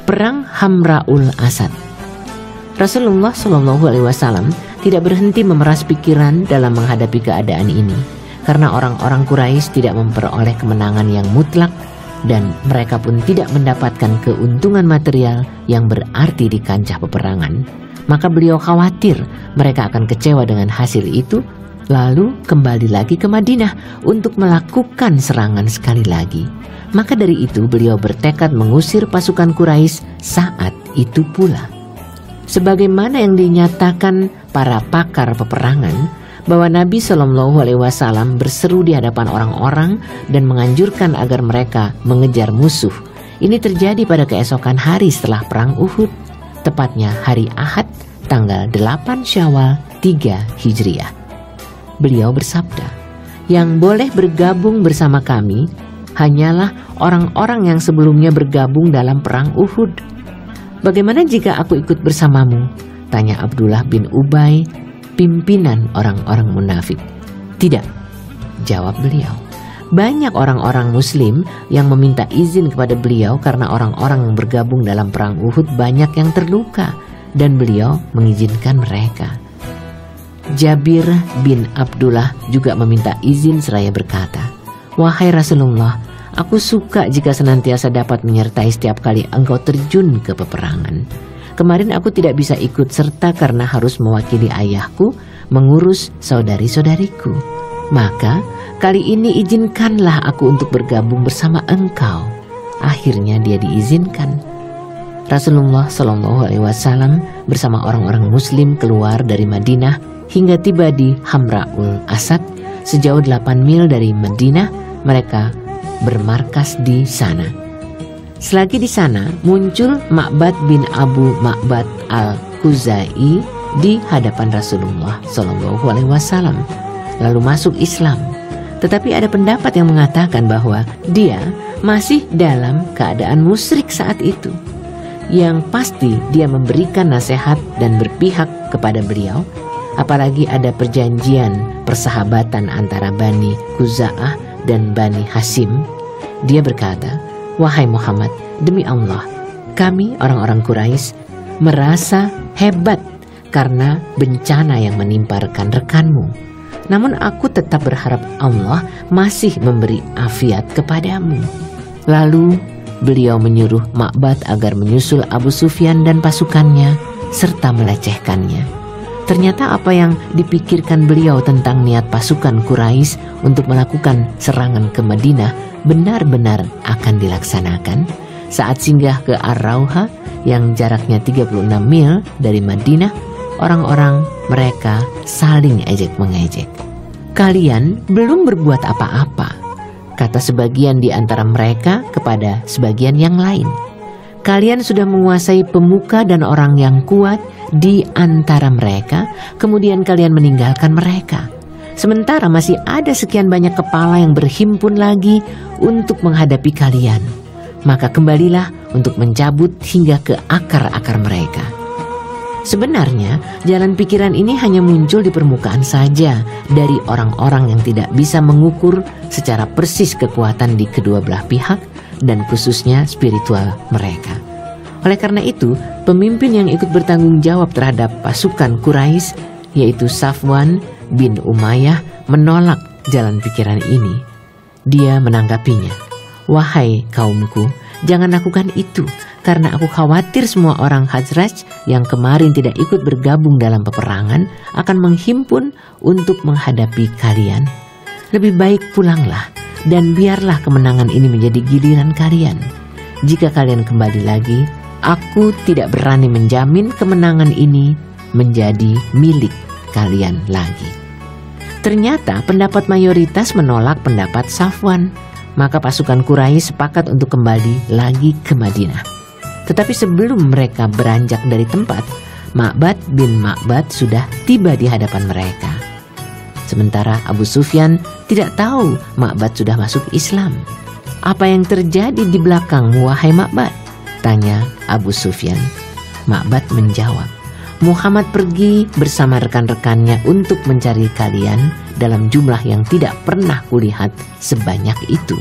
Perang Hamra'ul Asad. Rasulullah SAW tidak berhenti memeras pikiran dalam menghadapi keadaan ini, karena orang-orang Quraisy tidak memperoleh kemenangan yang mutlak dan mereka pun tidak mendapatkan keuntungan material yang berarti di kancah peperangan. Maka beliau khawatir mereka akan kecewa dengan hasil itu, lalu kembali lagi ke Madinah untuk melakukan serangan sekali lagi. Maka dari itu beliau bertekad mengusir pasukan Quraisy saat itu pula. Sebagaimana yang dinyatakan para pakar peperangan, bahwa Nabi SAW berseru di hadapan orang-orang dan menganjurkan agar mereka mengejar musuh. Ini terjadi pada keesokan hari setelah perang Uhud, tepatnya hari Ahad tanggal 8 Syawal 3 Hijriah. Beliau bersabda, "Yang boleh bergabung bersama kami hanyalah orang-orang yang sebelumnya bergabung dalam perang Uhud." "Bagaimana jika aku ikut bersamamu?" tanya Abdullah bin Ubay, pimpinan orang-orang munafik. "Tidak," jawab beliau. Banyak orang-orang muslim yang meminta izin kepada beliau karena orang-orang yang bergabung dalam perang Uhud banyak yang terluka, dan beliau mengizinkan mereka. Jabir bin Abdullah juga meminta izin seraya berkata, "Wahai Rasulullah, aku suka jika senantiasa dapat menyertai setiap kali engkau terjun ke peperangan. Kemarin aku tidak bisa ikut serta karena harus mewakili ayahku mengurus saudari-saudariku. Maka kali ini izinkanlah aku untuk bergabung bersama engkau." Akhirnya dia diizinkan. Rasulullah SAW bersama orang-orang muslim keluar dari Madinah hingga tiba di Hamra'ul Asad. Sejauh 8 mil dari Madinah, mereka bermarkas di sana. Selagi di sana muncul Ma'bad bin Abu Ma'bad al-Khuzai di hadapan Rasulullah SAW, lalu masuk Islam. Tetapi ada pendapat yang mengatakan bahwa dia masih dalam keadaan musyrik saat itu. Yang pasti dia memberikan nasihat dan berpihak kepada beliau, apalagi ada perjanjian persahabatan antara Bani Khuza'ah dan Bani Hashim. Dia berkata, "Wahai Muhammad, demi Allah, kami orang-orang Quraisy merasa hebat karena bencana yang menimpa rekan-rekanmu. Namun aku tetap berharap Allah masih memberi afiat kepadamu." Lalu beliau menyuruh Ma'bad agar menyusul Abu Sufyan dan pasukannya serta melecehkannya. Ternyata apa yang dipikirkan beliau tentang niat pasukan Quraisy untuk melakukan serangan ke Madinah benar-benar akan dilaksanakan. Saat singgah ke Ar-Rauha yang jaraknya 36 mil dari Madinah, orang-orang mereka saling ejek-mengejek. "Kalian belum berbuat apa-apa," kata sebagian di antara mereka kepada sebagian yang lain. "Kalian sudah menguasai pemuka dan orang yang kuat di antara mereka, kemudian kalian meninggalkan mereka. Sementara masih ada sekian banyak kepala yang berhimpun lagi untuk menghadapi kalian. Maka kembalilah untuk mencabut hingga ke akar-akar mereka." Sebenarnya jalan pikiran ini hanya muncul di permukaan saja dari orang-orang yang tidak bisa mengukur secara persis kekuatan di kedua belah pihak dan khususnya spiritual mereka. Oleh karena itu, pemimpin yang ikut bertanggung jawab terhadap pasukan Quraisy, yaitu Safwan bin Umayyah, menolak jalan pikiran ini. Dia menanggapinya, "Wahai kaumku, jangan lakukan itu, karena aku khawatir semua orang Khazraj yang kemarin tidak ikut bergabung dalam peperangan akan menghimpun untuk menghadapi kalian. Lebih baik pulanglah dan biarlah kemenangan ini menjadi giliran kalian. Jika kalian kembali lagi, aku tidak berani menjamin kemenangan ini menjadi milik kalian lagi." Ternyata pendapat mayoritas menolak pendapat Safwan. Maka pasukan Quraisy sepakat untuk kembali lagi ke Madinah. Tetapi sebelum mereka beranjak dari tempat, Ma'bad bin Ma'bad sudah tiba di hadapan mereka. Sementara Abu Sufyan tidak tahu Ma'bad sudah masuk Islam. "Apa yang terjadi di belakangmu, wahai Ma'bad?" tanya Abu Sufyan. Ma'bad menjawab, "Muhammad pergi bersama rekan-rekannya untuk mencari kalian dalam jumlah yang tidak pernah kulihat sebanyak itu.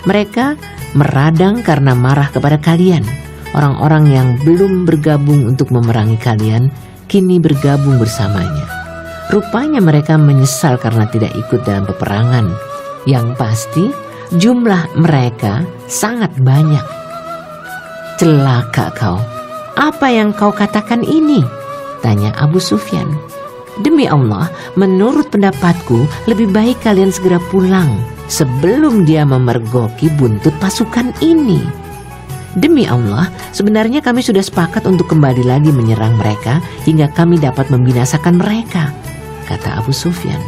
Mereka meradang karena marah kepada kalian. orang-orang yang belum bergabung untuk memerangi kalian kini bergabung bersamanya. Rupanya mereka menyesal karena tidak ikut dalam peperangan. Yang pasti jumlah mereka sangat banyak. Celaka kau, apa yang kau katakan ini? Tanya Abu Sufyan. Demi Allah, menurut pendapatku lebih baik kalian segera pulang sebelum dia memergoki buntut pasukan ini. Demi Allah, sebenarnya kami sudah sepakat untuk kembali lagi menyerang mereka hingga kami dapat membinasakan mereka, kata Abu Sufyan.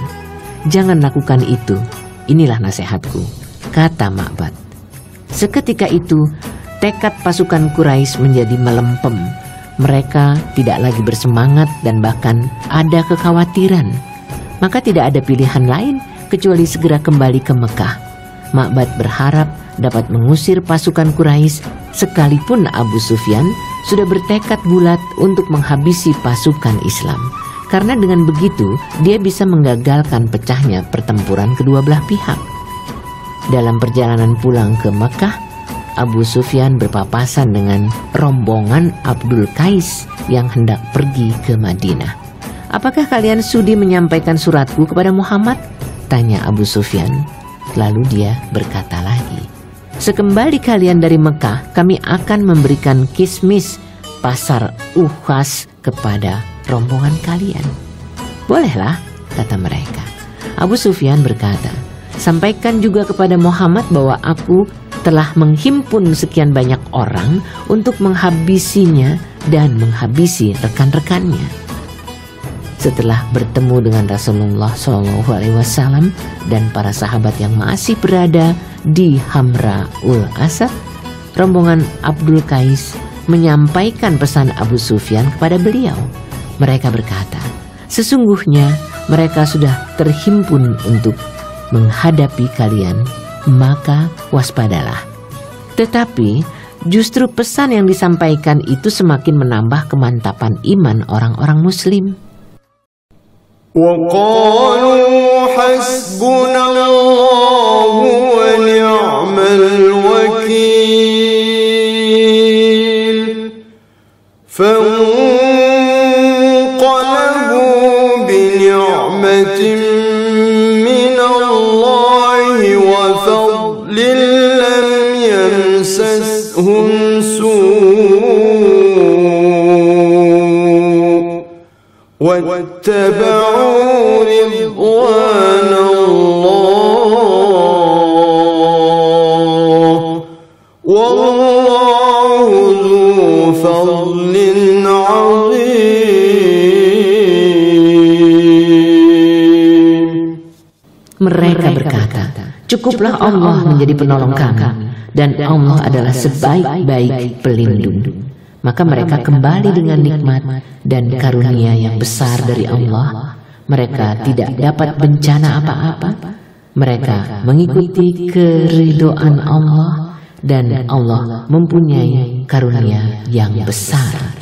Jangan lakukan itu, inilah nasihatku, kata Ma'bad. Seketika itu, tekad pasukan Quraisy menjadi melempem. Mereka tidak lagi bersemangat dan bahkan ada kekhawatiran. Maka tidak ada pilihan lain kecuali segera kembali ke Mekah. Ma'bad berharap dapat mengusir pasukan Quraisy sekalipun Abu Sufyan sudah bertekad bulat untuk menghabisi pasukan Islam. Karena dengan begitu dia bisa menggagalkan pecahnya pertempuran kedua belah pihak. Dalam perjalanan pulang ke Mekah, Abu Sufyan berpapasan dengan rombongan Abdul Qais yang hendak pergi ke Madinah. Apakah kalian sudi menyampaikan suratku kepada Muhammad? Tanya Abu Sufyan. Lalu dia berkata lagi, sekembali kalian dari Mekah, kami akan memberikan kismis pasar Uhas kepada rombongan kalian. Bolehlah, kata mereka. Abu Sufyan berkata, sampaikan juga kepada Muhammad bahwa aku telah menghimpun sekian banyak orang untuk menghabisinya dan menghabisi rekan-rekannya. Setelah bertemu dengan Rasulullah SAW dan para sahabat yang masih berada di Hamra'ul Asad, rombongan Abdul Qais menyampaikan pesan Abu Sufyan kepada beliau. Mereka berkata, sesungguhnya mereka sudah terhimpun untuk menghadapi kalian, maka waspadalah. Tetapi justru pesan yang disampaikan itu semakin menambah kemantapan iman orang-orang muslim. وَقَالُوا حَسْبُنَا اللَّهُ وَنِعْمَ الْوَكِيلُ فَانقَلَبُوا بِنِعْمَةٍ مِّنَ اللَّهِ وَفَضْلٍ لَّمْ يَمْسَسْهُمْ سُوءٌ واتبعوا رضوان الله والله ذو فضل عظيم. Mereka berkata, cukuplah Allah menjadi penolong kami, dan Allah adalah sebaik-baik pelindung. Maka mereka kembali dengan nikmat dan karunia yang besar dari Allah. Mereka tidak dapat bencana apa-apa. Mereka mengikuti keridhaan Allah dan Allah mempunyai karunia yang besar.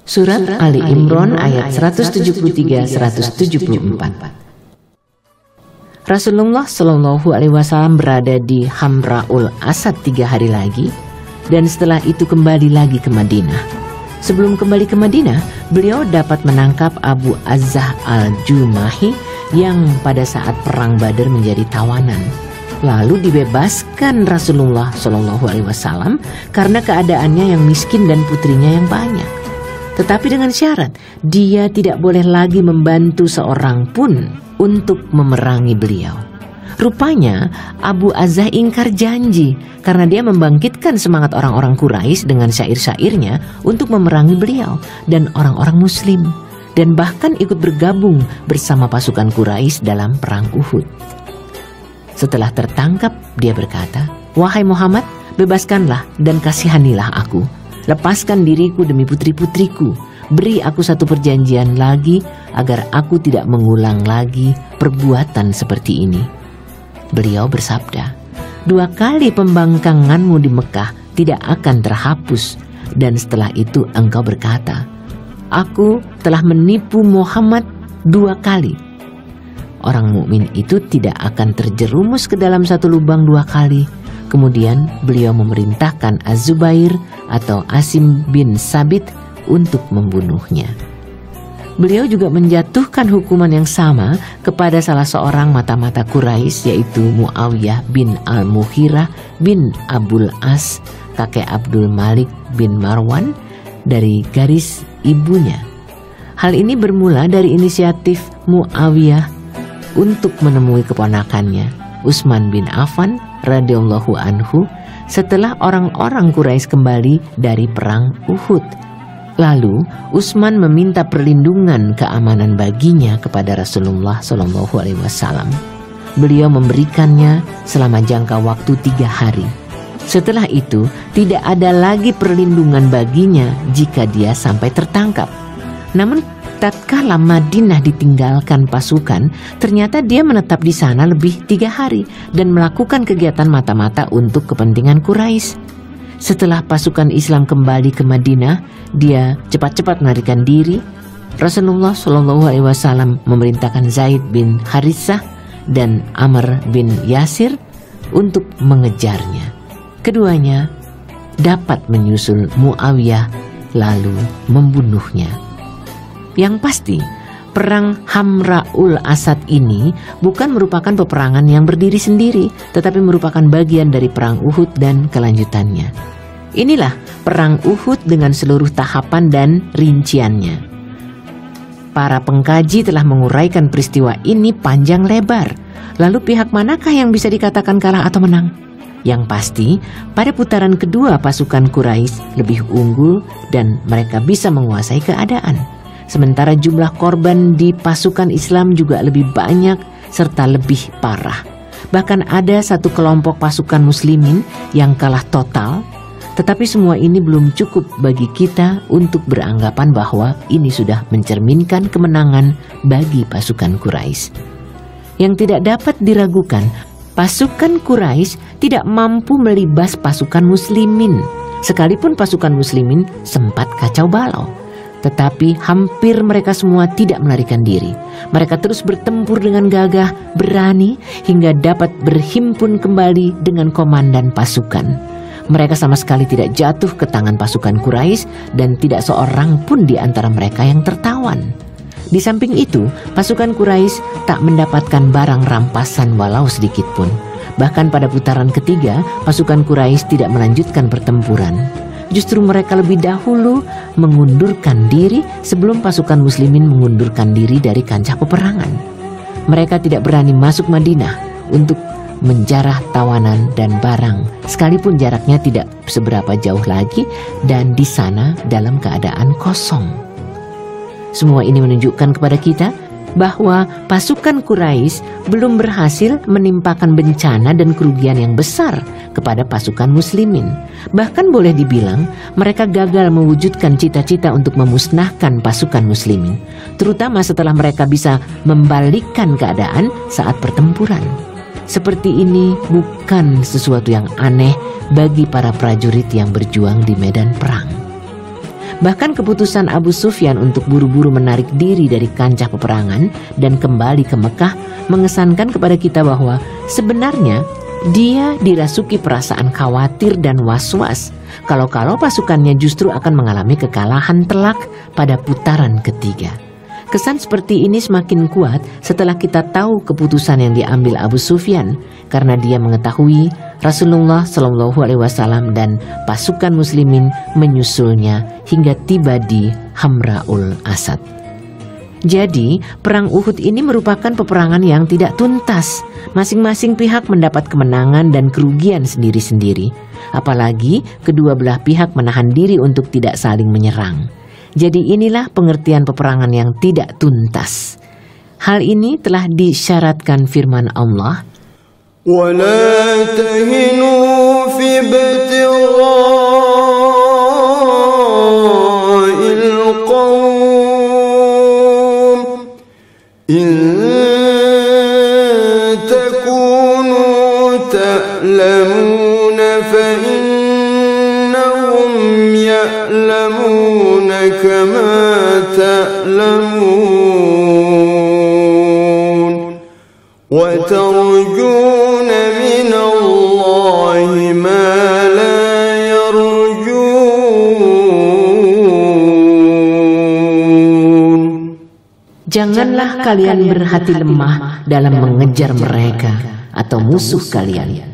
Surat Ali Imran ayat 173-174. Rasulullah SAW berada di Hamra'ul Asad 3 hari lagi, dan setelah itu kembali lagi ke Madinah. Sebelum kembali ke Madinah, beliau dapat menangkap Abu Azzah al-Jumahi yang pada saat perang Badar menjadi tawanan. Lalu dibebaskan Rasulullah SAW karena keadaannya yang miskin dan putrinya yang banyak. Tetapi dengan syarat, dia tidak boleh lagi membantu seorang pun untuk memerangi beliau. Rupanya Abu Azzah ingkar janji karena dia membangkitkan semangat orang-orang Quraisy dengan syair-syairnya untuk memerangi beliau dan orang-orang muslim, dan bahkan ikut bergabung bersama pasukan Quraisy dalam perang Uhud. Setelah tertangkap, dia berkata, wahai Muhammad, bebaskanlah dan kasihanilah aku. Lepaskan diriku demi putri-putriku. Beri aku satu perjanjian lagi agar aku tidak mengulang lagi perbuatan seperti ini. Beliau bersabda, 2 kali pembangkanganmu di Mekah tidak akan terhapus, dan setelah itu engkau berkata, aku telah menipu Muhammad 2 kali. Orang mukmin itu tidak akan terjerumus ke dalam satu lubang 2 kali, Kemudian beliau memerintahkan Az-Zubair atau Asim bin Sabit untuk membunuhnya. Beliau juga menjatuhkan hukuman yang sama kepada salah seorang mata-mata Quraisy, yaitu Muawiyah bin Al-Mughirah bin Abul As, kakek Abdul Malik bin Marwan dari garis ibunya. Hal ini bermula dari inisiatif Muawiyah untuk menemui keponakannya Utsman bin Affan radhiyallahu anhu setelah orang-orang Quraisy kembali dari perang Uhud. Lalu Utsman meminta perlindungan keamanan baginya kepada Rasulullah SAW. Beliau memberikannya selama jangka waktu 3 hari. Setelah itu tidak ada lagi perlindungan baginya jika dia sampai tertangkap. Namun tatkala Madinah ditinggalkan pasukan, ternyata dia menetap di sana lebih 3 hari dan melakukan kegiatan mata-mata untuk kepentingan Quraisy. Setelah pasukan Islam kembali ke Madinah, dia cepat-cepat melarikan diri. Rasulullah SAW memerintahkan Zaid bin Haritsah dan Amr bin Yasir untuk mengejarnya. Keduanya dapat menyusul Muawiyah lalu membunuhnya. Yang pasti, perang Hamra'ul Asad ini bukan merupakan peperangan yang berdiri sendiri, tetapi merupakan bagian dari perang Uhud dan kelanjutannya. Inilah perang Uhud dengan seluruh tahapan dan rinciannya. Para pengkaji telah menguraikan peristiwa ini panjang lebar. Lalu pihak manakah yang bisa dikatakan kalah atau menang? Yang pasti, pada putaran kedua pasukan Quraisy lebih unggul dan mereka bisa menguasai keadaan. Sementara jumlah korban di pasukan Islam juga lebih banyak serta lebih parah. Bahkan ada satu kelompok pasukan muslimin yang kalah total. Tetapi semua ini belum cukup bagi kita untuk beranggapan bahwa ini sudah mencerminkan kemenangan bagi pasukan Quraisy. Yang tidak dapat diragukan, pasukan Quraisy tidak mampu melibas pasukan muslimin. Sekalipun pasukan muslimin sempat kacau balau, tetapi hampir mereka semua tidak melarikan diri. Mereka terus bertempur dengan gagah, berani, hingga dapat berhimpun kembali dengan komandan pasukan. Mereka sama sekali tidak jatuh ke tangan pasukan Quraisy dan tidak seorang pun di antara mereka yang tertawan. Di samping itu, pasukan Quraisy tak mendapatkan barang rampasan walau sedikit pun. Bahkan pada putaran ketiga, pasukan Quraisy tidak melanjutkan pertempuran. Justru mereka lebih dahulu mengundurkan diri sebelum pasukan muslimin mengundurkan diri dari kancah peperangan. Mereka tidak berani masuk Madinah untuk menjarah tawanan dan barang, sekalipun jaraknya tidak seberapa jauh lagi dan di sana dalam keadaan kosong. Semua ini menunjukkan kepada kita bahwa pasukan Quraisy belum berhasil menimpakan bencana dan kerugian yang besar kepada pasukan muslimin. Bahkan boleh dibilang mereka gagal mewujudkan cita-cita untuk memusnahkan pasukan muslimin, terutama setelah mereka bisa membalikkan keadaan saat pertempuran. Seperti ini bukan sesuatu yang aneh bagi para prajurit yang berjuang di medan perang. Bahkan keputusan Abu Sufyan untuk buru-buru menarik diri dari kancah peperangan dan kembali ke Mekah mengesankan kepada kita bahwa sebenarnya dia dirasuki perasaan khawatir dan was-was kalau-kalau pasukannya justru akan mengalami kekalahan telak pada putaran ketiga. Kesan seperti ini semakin kuat setelah kita tahu keputusan yang diambil Abu Sufyan, karena dia mengetahui Rasulullah SAW dan pasukan muslimin menyusulnya hingga tiba di Hamra'ul Asad. Jadi, perang Uhud ini merupakan peperangan yang tidak tuntas. Masing-masing pihak mendapat kemenangan dan kerugian sendiri-sendiri. Apalagi kedua belah pihak menahan diri untuk tidak saling menyerang. Jadi inilah pengertian peperangan yang tidak tuntas. Hal ini telah disyaratkan firman Allah, وَلَا تَهِنُوا فِي ابْتِغَاءِ الْقَوْمِ إِن تَكُونُوا تَأْلَمُونَ فَإِنَّهُمْ يَأْلَمُونَ كَمَا تَأْلَمُونَ وَتَرْجُونَ مِنَ اللَّهِ Janganlah kalian berhati lemah dalam mengejar mereka atau musuh kalian.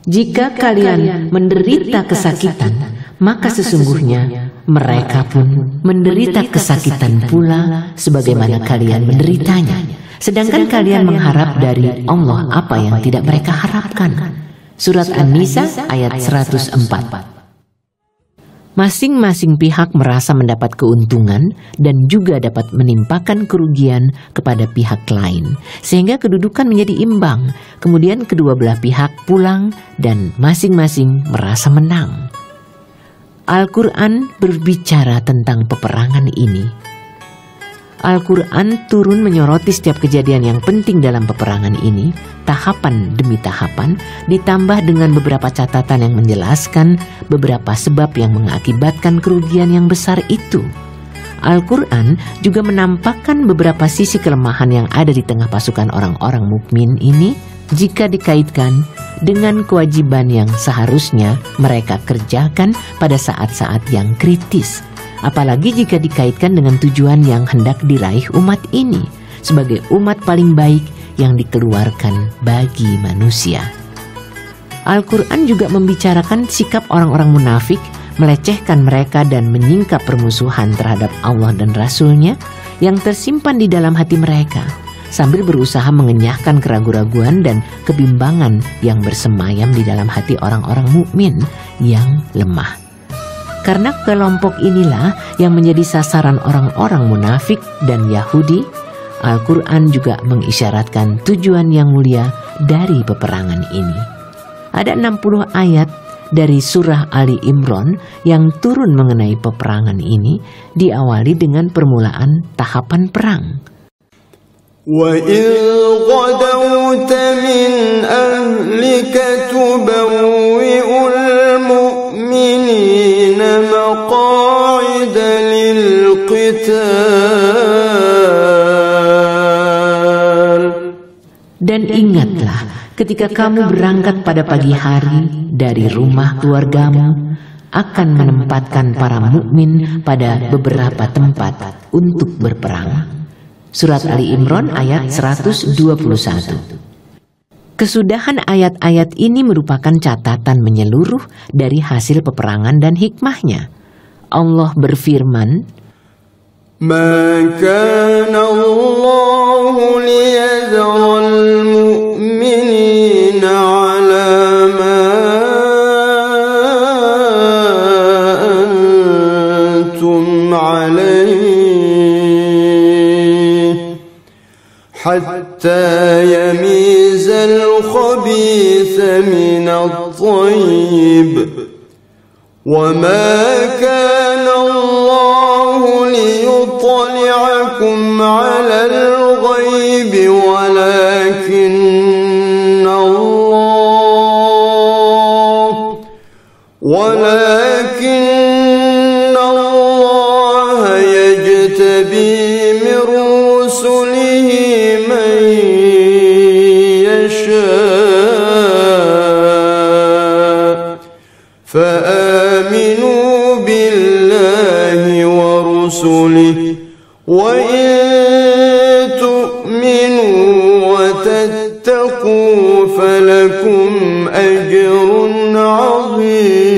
Jika kalian menderita kesakitan, maka sesungguhnya mereka pun menderita kesakitan pula sebagaimana kalian menderitanya. Sedangkan kalian mengharap dari Allah apa yang tidak mereka harapkan. Surat An-Nisa ayat 104. Masing-masing pihak merasa mendapat keuntungan dan juga dapat menimpakan kerugian kepada pihak lain, sehingga kedudukan menjadi imbang. Kemudian kedua belah pihak pulang dan masing-masing merasa menang. Al-Quran berbicara tentang peperangan ini. Al-Quran turun menyoroti setiap kejadian yang penting dalam peperangan ini, tahapan demi tahapan, ditambah dengan beberapa catatan yang menjelaskan beberapa sebab yang mengakibatkan kerugian yang besar itu. Al-Quran juga menampakkan beberapa sisi kelemahan yang ada di tengah pasukan orang-orang mukmin ini jika dikaitkan dengan kewajiban yang seharusnya mereka kerjakan pada saat-saat yang kritis. Apalagi jika dikaitkan dengan tujuan yang hendak diraih umat ini sebagai umat paling baik yang dikeluarkan bagi manusia. Al-Quran juga membicarakan sikap orang-orang munafik, melecehkan mereka dan menyingkap permusuhan terhadap Allah dan Rasul-Nya yang tersimpan di dalam hati mereka, sambil berusaha mengenyahkan keraguan-raguan dan kebimbangan yang bersemayam di dalam hati orang-orang mukmin yang lemah. Karena kelompok inilah yang menjadi sasaran orang-orang munafik dan Yahudi, Al-Quran juga mengisyaratkan tujuan yang mulia dari peperangan ini. Ada 60 ayat dari surah Ali Imran yang turun mengenai peperangan ini, diawali dengan permulaan tahapan perang. وَإِذْ غَدَوْتَ مِنْ أَهْلِكَ تُبَوِّئُ الْمُؤْمِنِينَ مَقَاعِدَ لِلْقِتَالِ. Dan ingatlah ketika kamu berangkat pada pagi hari dari rumah keluargamu, akan menempatkan para mukmin pada beberapa tempat untuk berperang. Surat Ali Imran ayat 121. Kesudahan ayat-ayat ini merupakan catatan menyeluruh dari hasil peperangan dan hikmahnya. Allah berfirman, مَا كَانَ اللَّهُ لِيَذَرَ الْمُؤْمِنِينَ عَلَى مَا أَنْتُمْ عَلَيْهِ حتى يميز الخبيث من الطيب وما كان الله ليطلعكم على الغيب ولكن الله يجتبي من رسله من يشاء فآمنوا بالله ورسله وإن تؤمنوا وتتقوا فلكم أجر عظيم.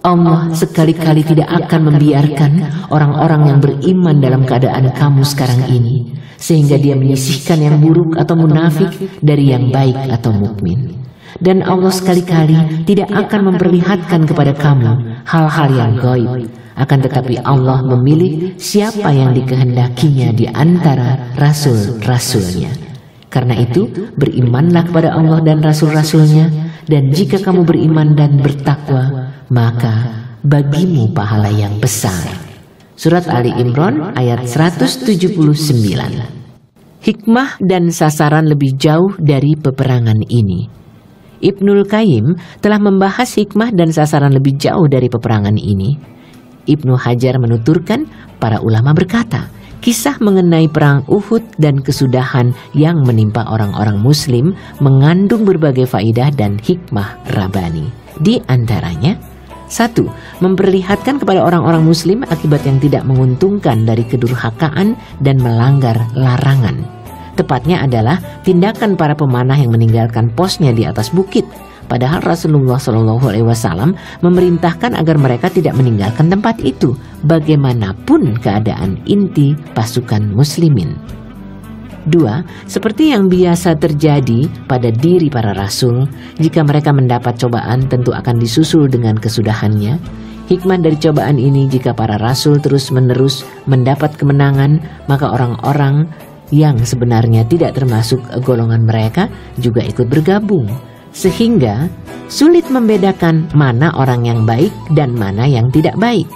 Allah sekali-kali tidak akan membiarkan orang-orang yang beriman dalam keadaan kamu sekarang ini, sehingga Dia menyisihkan yang buruk atau munafik dari yang baik atau mukmin. Dan Allah sekali-kali tidak akan memperlihatkan kepada kamu hal-hal yang gaib. Akan tetapi Allah memilih siapa yang dikehendakinya di antara rasul-rasulnya. Karena itu, berimanlah kepada Allah dan rasul-rasulnya, dan jika kamu beriman dan bertakwa, maka bagimu pahala yang besar. Surat Ali Imran ayat 179. Hikmah dan sasaran lebih jauh dari peperangan ini. Ibnul Qayyim telah membahas hikmah dan sasaran lebih jauh dari peperangan ini. Ibnu Hajar menuturkan, para ulama berkata, kisah mengenai perang Uhud dan kesudahan yang menimpa orang-orang muslim mengandung berbagai faidah dan hikmah Rabbani. Di antaranya, 1. Memperlihatkan kepada orang-orang muslim akibat yang tidak menguntungkan dari kedurhakaan dan melanggar larangan. Tepatnya adalah tindakan para pemanah yang meninggalkan posnya di atas bukit. Padahal Rasulullah SAW memerintahkan agar mereka tidak meninggalkan tempat itu, bagaimanapun keadaan inti pasukan muslimin. 2. Seperti yang biasa terjadi pada diri para rasul, jika mereka mendapat cobaan tentu akan disusul dengan kesudahannya. Hikmah dari cobaan ini, jika para rasul terus-menerus mendapat kemenangan, maka orang-orang yang sebenarnya tidak termasuk golongan mereka juga ikut bergabung. Sehingga sulit membedakan mana orang yang baik dan mana yang tidak baik.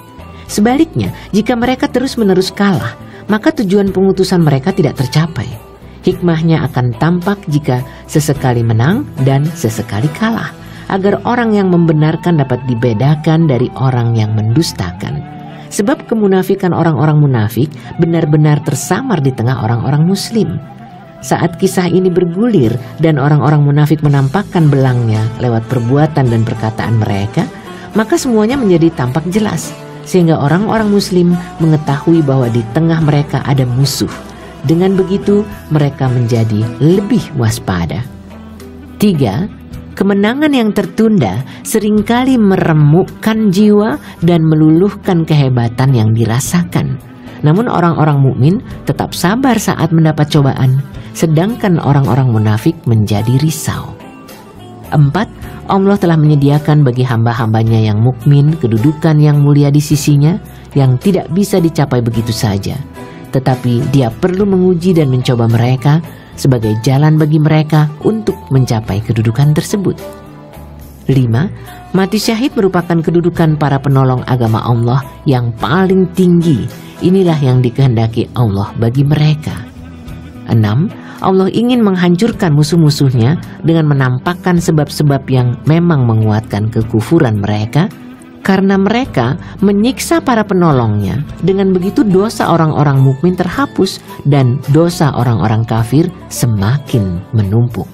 Sebaliknya, jika mereka terus-menerus kalah, maka tujuan pengutusan mereka tidak tercapai. Hikmahnya akan tampak jika sesekali menang dan sesekali kalah, agar orang yang membenarkan dapat dibedakan dari orang yang mendustakan. Sebab kemunafikan orang-orang munafik benar-benar tersamar di tengah orang-orang muslim. Saat kisah ini bergulir dan orang-orang munafik menampakkan belangnya lewat perbuatan dan perkataan mereka, maka semuanya menjadi tampak jelas, sehingga orang-orang muslim mengetahui bahwa di tengah mereka ada musuh. Dengan begitu, mereka menjadi lebih waspada. 3. Kemenangan yang tertunda seringkali meremukkan jiwa dan meluluhkan kehebatan yang dirasakan. Namun orang-orang mukmin tetap sabar saat mendapat cobaan, sedangkan orang-orang munafik menjadi risau. 4. Allah telah menyediakan bagi hamba-hambanya yang mukmin kedudukan yang mulia di sisinya yang tidak bisa dicapai begitu saja. Tetapi Dia perlu menguji dan mencoba mereka sebagai jalan bagi mereka untuk mencapai kedudukan tersebut. 5. Mati syahid merupakan kedudukan para penolong agama Allah yang paling tinggi. Inilah yang dikehendaki Allah bagi mereka. 6. Allah ingin menghancurkan musuh-musuhnya dengan menampakkan sebab-sebab yang memang menguatkan kekufuran mereka, karena mereka menyiksa para penolongnya. Dengan begitu dosa orang-orang mukmin terhapus dan dosa orang-orang kafir semakin menumpuk.